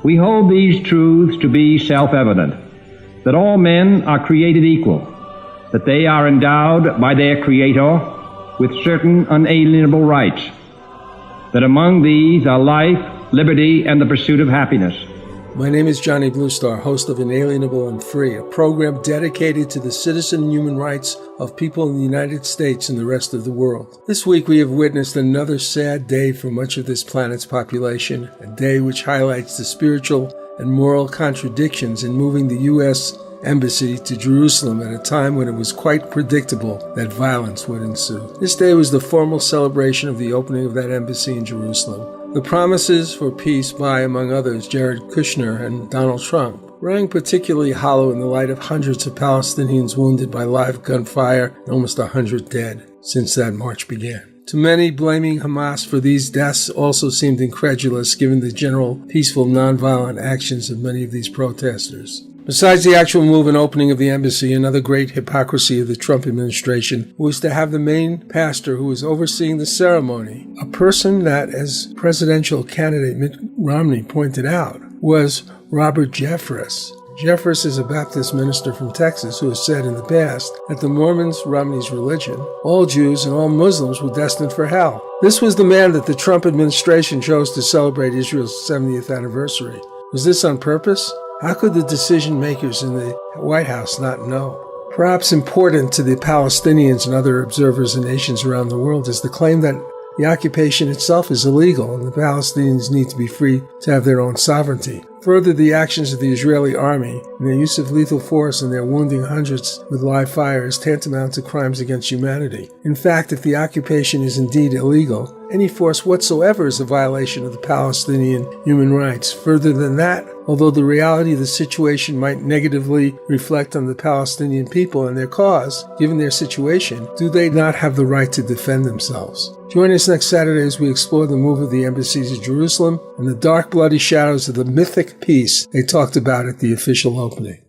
We hold these truths to be self-evident, that all men are created equal, that they are endowed by their Creator with certain unalienable rights, that among these are life, liberty, and the pursuit of happiness. My name is Johnny Bluestar, host of Inalienable and Free, a program dedicated to the citizen and human rights of people in the United States and the rest of the world. This week we have witnessed another sad day for much of this planet's population, a day which highlights the spiritual and moral contradictions in moving the U.S. Embassy to Jerusalem at a time when it was quite predictable that violence would ensue. This day was the formal celebration of the opening of that embassy in Jerusalem. The promises for peace by, among others, Jared Kushner and Donald Trump rang particularly hollow in the light of hundreds of Palestinians wounded by live gunfire and almost 100 dead since that march began. To many, blaming Hamas for these deaths also seemed incredulous given the general peaceful, nonviolent actions of many of these protesters. Besides the actual move and opening of the embassy, another great hypocrisy of the Trump administration was to have the main pastor who was overseeing the ceremony, a person that, as presidential candidate Mitt Romney pointed out, was Robert Jeffress. Jeffress is a Baptist minister from Texas who has said in the past that the Mormons, Romney's religion, all Jews and all Muslims were destined for hell. This was the man that the Trump administration chose to celebrate Israel's 70th anniversary. Was this on purpose? How could the decision makers in the White House not know? Perhaps important to the Palestinians and other observers in nations around the world is the claim that the occupation itself is illegal and the Palestinians need to be free to have their own sovereignty. Further, the actions of the Israeli army and their use of lethal force and their wounding hundreds with live fire is tantamount to crimes against humanity. In fact, if the occupation is indeed illegal, any force whatsoever is a violation of the Palestinian human rights. Further than that, although the reality of the situation might negatively reflect on the Palestinian people and their cause, given their situation, do they not have the right to defend themselves? Join us next Saturday as we explore the move of the embassies to Jerusalem and the dark, bloody shadows of the mythic peace they talked about at the official opening.